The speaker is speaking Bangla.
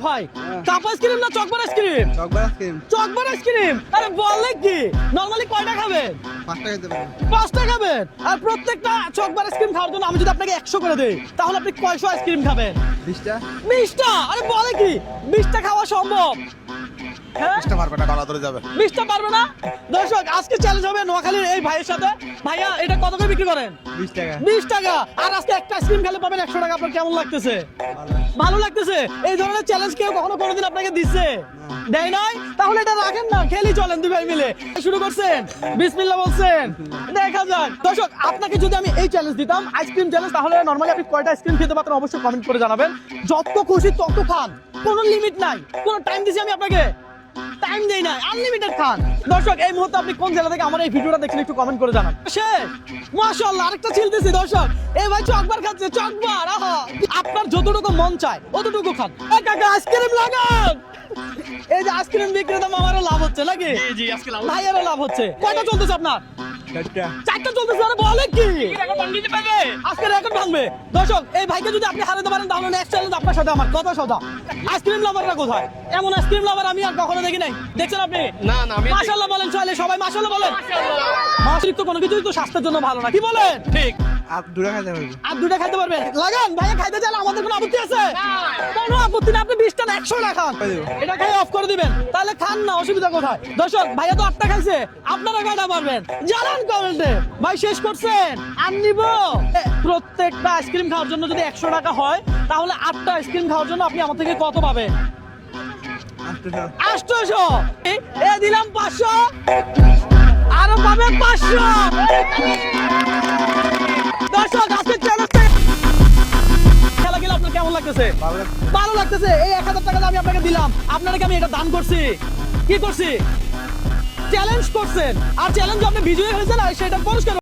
ভাই কাপ আইসক্রিম না Chocobar ice cream? Chocobar ice cream Chocobar ice cream. আরে বলে কি নরমালি কয়টা খাবেন? 5 টাকা দিতে পারেন। 5টা খাবেন। আর প্রত্যেকটা চকবার আইসক্রিম খাওয়ার জন্য আমি যদি আপনাকে 100 করে দেই তাহলে আপনি কয়শো আইসক্রিম খাবেন? 20টা 20টা। আরে বলে কি 20টা খাওয়া সম্ভব? হ্যাঁ 20টা পারবে না, গলা ধরে যাবে। 20টা পারবে না? দর্শক আজকে চ্যালেঞ্জ হবে নোয়াখালীর এই ভাইয়ের সাথে। ভাইয়া এটা কত করে বিক্রি করেন? 20 টাকা 20 টাকা। আর আজকে একটা আইসক্রিম খেলে পাবেন 100 টাকা। আপনার কেমন লাগতেছে? ভালো লাগতেছে। এই ধরনের চ্যালেঞ্জ কেউ কখনো কোনোদিন আপনাকে দিচ্ছে? দেয় নাই? তাহলে এটা রাখেন না, খেলি চলেন দুই ভাই মিলে। শুরু করছেন, বিসমিল্লাহ বলছেন, দেখা যাক। দর্শক আপনাকে যদি আমি এই চ্যালেঞ্জ দিতাম, আইসক্রিম চ্যালেঞ্জ, তাহলে নরমালি আপনি কয়টা আইসক্রিম খেতে পারতেন অবশ্যই কমেন্ট করে জানাবেন। যত খুশি তত খান, কোনো লিমিট নাই। কোনো টাইম দিছি আমি আপনাকে? টাইম দেই না, আনলিমিটেড খান। দর্শক এই মুহূর্তে আপনি কোন জেলা থেকে আমার এই ভিডিওটা দেখছেন একটু কমেন্ট করে জানান। শেষ, মাশাআল্লাহ, আরেকটা ছিলতেছি। দর্শক এই ভাই চকবার খাচ্ছে, চকবার। আহা, আপনার যতটুকু মন চায় ততটুকু খান। এই কাকা আইসক্রিম লাগান। এই যে আইসক্রিম বিক্রেতা আমারও লাভ হচ্ছে নাকি? জি জি আজকে লাভ ভাইয়েরও লাভ হচ্ছে। কয়টা চলতেছে আপনার? 4টা 4টা চলতেছে। আরে বলে কি এখন বান্ডিতে পাবে। আজকে রেকর্ড ভাঙবে। দর্শক এই ভাইকে যদি আপনি হারাতে পারেন তাহলে নেক্সট চ্যালেঞ্জ আপনার সাথে আমার। কথা সদা আইসক্রিম লাভাররা কোথায়? এমন আইসক্রিম লাভার আমি আর কখনো দেখি নাই। দেখছেন আপনি? না না আমি মাশাআল্লাহ বলেন, চাইলে সবাই মাশাআল্লাহ বলেন। অতিরিক্ত কোনো কিছুই তো স্বাস্থ্যের জন্য ভালো না, কি বলেন? ঠিক আর 2টা খাইতে পারবে। আর 2টা খাইতে পারবেন। লাগান ভাইয়া, খাইতে চাইলে আমাদের কোনো আপত্তি আছে? কোনো আপত্তি না। আপনি 20টা না 100 টা খান। এটা খাই অফ করে দিবেন, তাহলে খান না, অসুবিধা কোথায়? দর্শক ভাইয়া তো 8টা খাইছে, আপনারা কয়টা পারবেন জানান কমেন্টে। ভাই শেষ করছেন? আর নিব। প্রত্যেকটা আইসক্রিম খাওয়ার জন্য যদি 100 টাকা হয় তাহলে 8টা আইসক্রিম খাওয়ার জন্য আপনি আমার থেকে কত পাবেন? 800 800। এ দিলাম 500, আরো পাবেন 500। দর্শক আজকে চ্যালেঞ্জটা খেলা গেলে আপনার কেমন লাগতেছে? ভালো লাগছে। ভালো লাগতেছে। এই 1000 টাকা আমি আপনাকে দিলাম, আপনারা কি আমি এটা দান করছি? কি করছি? চ্যালেঞ্জ করছেন, আর চ্যালেঞ্জ আপনি বিজয়ী হয়েছেন, আর সেটা পুরস্কার